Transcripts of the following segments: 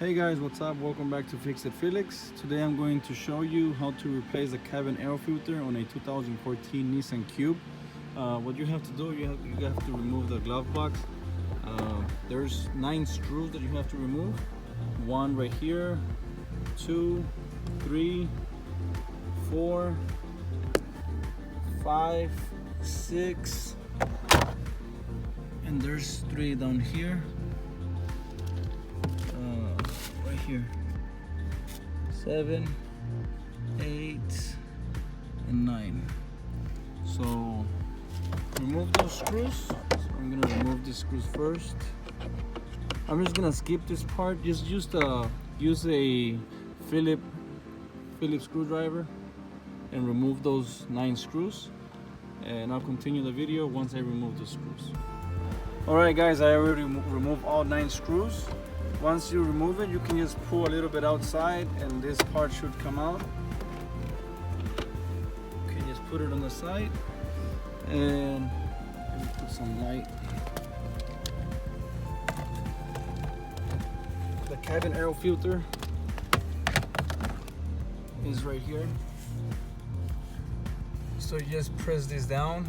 Hey guys, what's up? Welcome back to Fix It Felix. Today I'm going to show you how to replace the cabin air filter on a 2014 Nissan Cube. What you have to do, you have to remove the glove box. There's 9 screws that you have to remove. 1 right here, 2, 3, 4, 5, 6, and there's 3 down here. Right here, 7, 8, and 9. So remove those screws. So I'm gonna remove these screws first. I'm just gonna skip this part. Just use a Phillips screwdriver and remove those 9 screws. And I'll continue the video once I remove the screws. Alright guys, I already removed all 9 screws. Once you remove it, you can just pull a little bit outside and this part should come out. You can just put it on the side and put some light. The cabin air filter is right here. So you just press this down.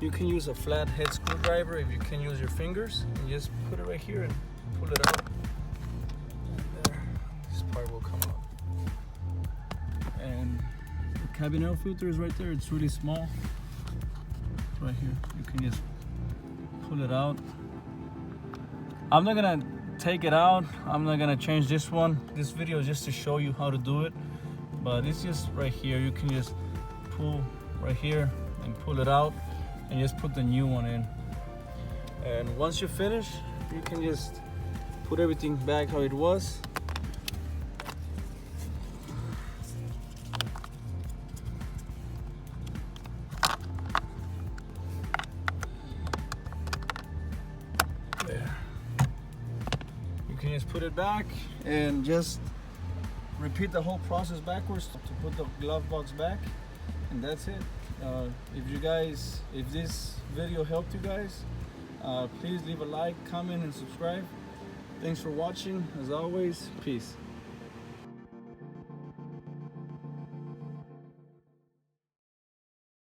You can use a flat head screwdriver if you can use your fingers, and just put it right here and pull it out. And there, this part will come out. And the cabin air filter is right there. It's really small. It's right here. You can just pull it out. I'm not gonna take it out. I'm not gonna change this one. This video is just to show you how to do it. But it's just right here. You can just pull right here and pull it out, and just put the new one in. And once you finish, you can just put everything back how it was. There. You can just put it back and just repeat the whole process backwards to put the glove box back, and that's it. If this video helped you guys, please leave a like, comment, and subscribe. Thanks for watching. As always, peace.